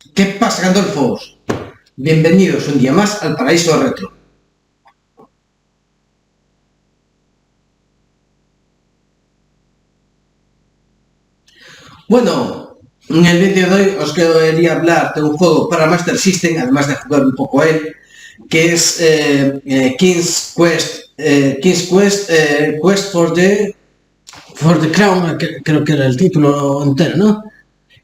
¿Qué pasa, Gandolfos? Bienvenidos un día más al Paraíso Retro. Bueno, en el vídeo de hoy os quería hablar de un juego para Master System, además de jugar un poco a él, que es King's Quest, Quest for the Crown, creo que era el título entero, ¿no?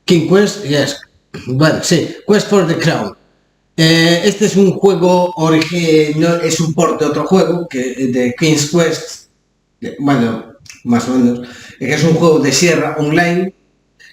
King Quest, yes. Bueno, sí, Quest for the Crown. Este es un juego original, es un port de otro juego de King's Quest, bueno, más o menos, que es un juego de Sierra Online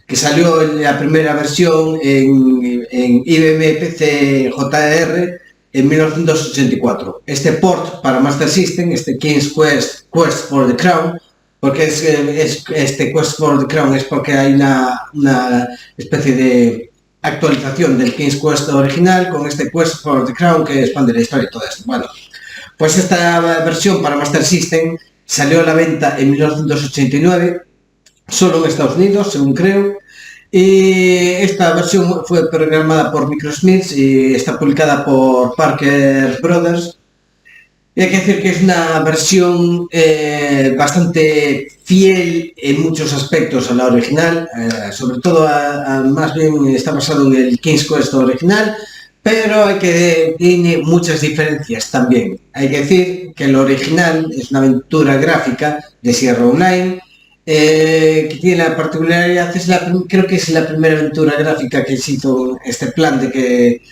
que salió en la primera versión en IBM PC JR en 1984. Este port para Master System, este King's Quest for the Crown, porque este Quest for the Crown es porque hay una especie de actualización del King's Quest original con este Quest for the Crown que expande la historia y todo esto. Bueno, pues esta versión para Master System salió a la venta en 1989, solo en Estados Unidos, según creo, y esta versión fue programada por Microsmiths y está publicada por Parker Brothers. Y hay que decir que es una versión bastante fiel en muchos aspectos a la original, sobre todo más bien está basado en el King's Quest original, pero tiene muchas diferencias también. Hay que decir que el original es una aventura gráfica de Sierra Online, que tiene la particularidad, creo que es la primera aventura gráfica que se hizo este plan de que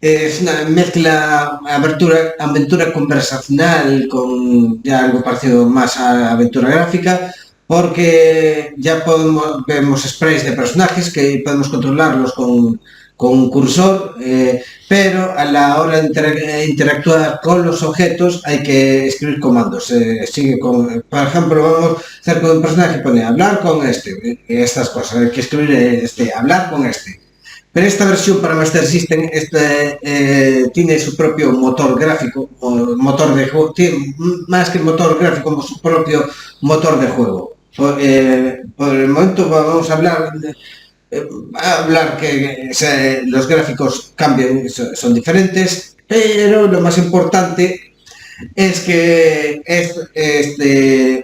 es una mezcla aventura conversacional con ya algo parecido más a aventura gráfica, porque ya vemos sprays de personajes que podemos controlarlos con un cursor, pero a la hora de interactuar con los objetos hay que escribir comandos. Por ejemplo, vamos a hacer con un personaje, pone hablar con estas cosas, hay que escribir hablar con este. Pero esta versión para Master System tiene su propio motor gráfico, motor de juego, tiene, más que motor gráfico, como su propio motor de juego. Por el momento vamos a hablar que los gráficos cambian, son diferentes, pero lo más importante es que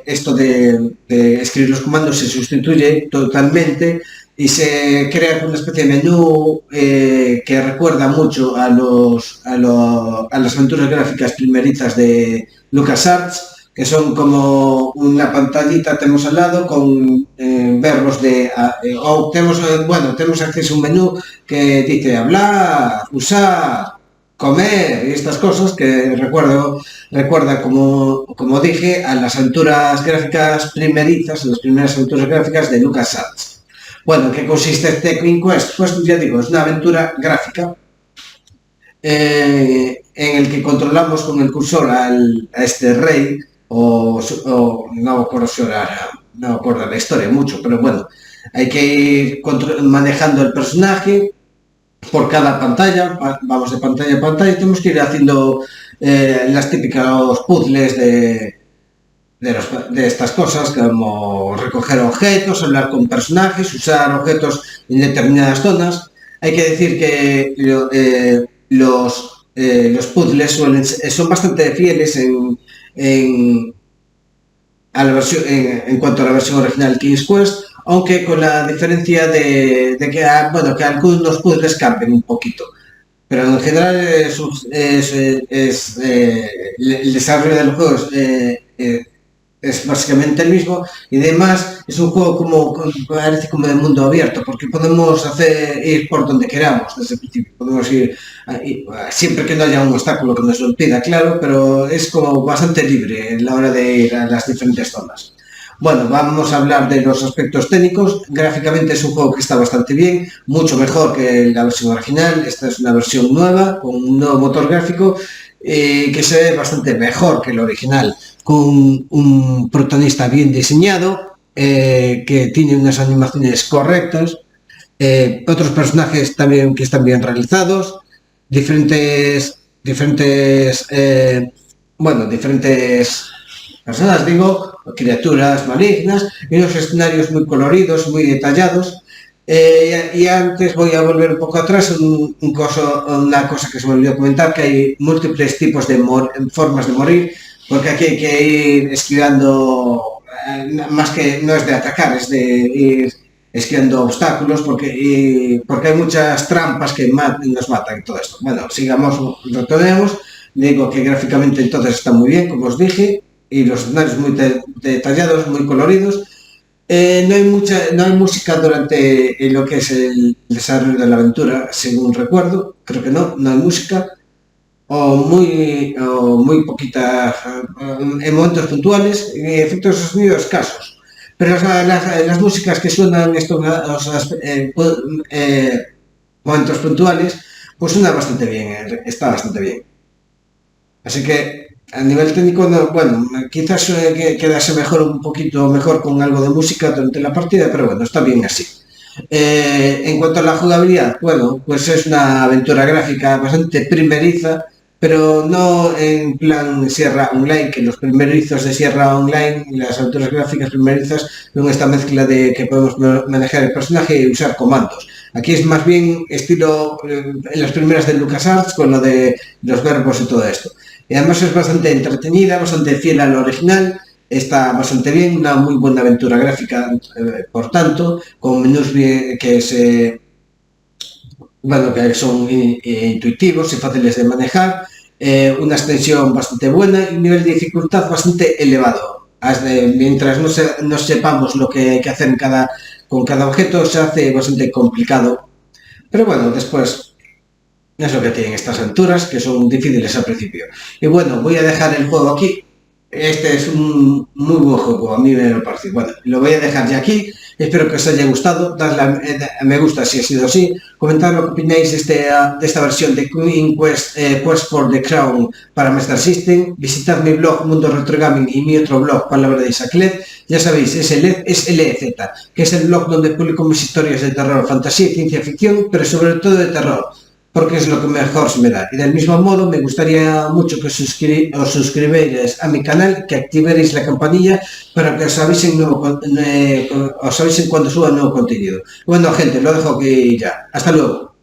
esto de escribir los comandos se sustituye totalmente y se crea una especie de menú que recuerda mucho a las aventuras gráficas primerizas de LucasArts, que son como una pantallita tenemos al lado con verbos o tenemos acceso a un menú que dice hablar, usar, comer y estas cosas que recuerda como dije a las aventuras gráficas primerizas, las primeras aventuras gráficas de LucasArts. Bueno, ¿en qué consiste este King Quest? Pues ya digo, es una aventura gráfica en el que controlamos con el cursor a este rey, o no me acuerdo si ahora, no me acuerdo la historia mucho, pero bueno, hay que ir manejando el personaje por cada pantalla, vamos de pantalla a pantalla y tenemos que ir haciendo las típicas puzzles de estas cosas, como recoger objetos, hablar con personajes, usar objetos en determinadas zonas. Hay que decir que los puzzles son bastante fieles en cuanto a la versión original King's Quest, aunque con la diferencia de que algunos puzzles cambian un poquito. Pero en general el desarrollo del juego es básicamente el mismo y además es un juego parece como de mundo abierto porque podemos ir por donde queramos desde el principio, podemos ir siempre que no haya un obstáculo que nos lo impida, claro, pero es como bastante libre en la hora de ir a las diferentes zonas. Bueno, vamos a hablar de los aspectos técnicos. Gráficamente es un juego que está bastante bien, mucho mejor que la versión original. Esta es una versión nueva, con un nuevo motor gráfico que se ve bastante mejor que el original, con un protagonista bien diseñado, que tiene unas animaciones correctas, otros personajes también que están bien realizados, diferentes personas, digo, criaturas malignas, y unos escenarios muy coloridos, muy detallados, Y antes voy a volver un poco atrás, una cosa que se me olvidó comentar, que hay múltiples tipos de formas de morir, porque aquí hay que ir esquivando, más que no es de atacar, es de ir esquivando obstáculos, porque hay muchas trampas que nos matan y todo esto. Bueno, sigamos, retomemos. Digo que gráficamente entonces está muy bien, como os dije, y los escenarios muy detallados, muy coloridos. No hay música durante lo que es el desarrollo de la aventura, según recuerdo. Creo que no hay música, o muy poquita en momentos puntuales, y efectos de sonido escasos. Pero las músicas que suenan estos momentos puntuales, pues suena bastante bien, está bastante bien. Así que a nivel técnico, bueno, quizás quedase mejor un poquito mejor con algo de música durante la partida, pero bueno, está bien así. En cuanto a la jugabilidad, bueno, pues es una aventura gráfica bastante primeriza, pero no en plan Sierra Online, que los primerizos de Sierra Online y las aventuras gráficas primerizas son esta mezcla de que podemos manejar el personaje y usar comandos. Aquí es más bien estilo en las primeras de LucasArts con lo de los verbos y todo esto. Y además es bastante entretenida, bastante fiel al original, está bastante bien, una muy buena aventura gráfica, por tanto, con menús que son intuitivos y fáciles de manejar, una extensión bastante buena y un nivel de dificultad bastante elevado. Mientras no sepamos lo que hay que hacer con cada objeto, se hace bastante complicado. Pero bueno, después es lo que tienen estas aventuras, que son difíciles al principio. Y bueno, voy a dejar el juego aquí. Este es un muy buen juego, a mí me lo parece. Bueno, lo voy a dejar ya aquí. Espero que os haya gustado. Dadle a me gusta si ha sido así. Comentad lo que opináis de esta versión de Queen Quest for the Crown para Master System. Visitad mi blog Mundo Retro Gaming y mi otro blog, Palabra de Isaac LED. Ya sabéis, es LEZ, que es el blog donde publico mis historias de terror, fantasía y ciencia ficción, pero sobre todo de terror, porque es lo que mejor se me da. Y del mismo modo, me gustaría mucho que os suscribierais a mi canal, que activéis la campanilla para que os avisen cuando suba nuevo contenido. Bueno, gente, lo dejo aquí ya. Hasta luego.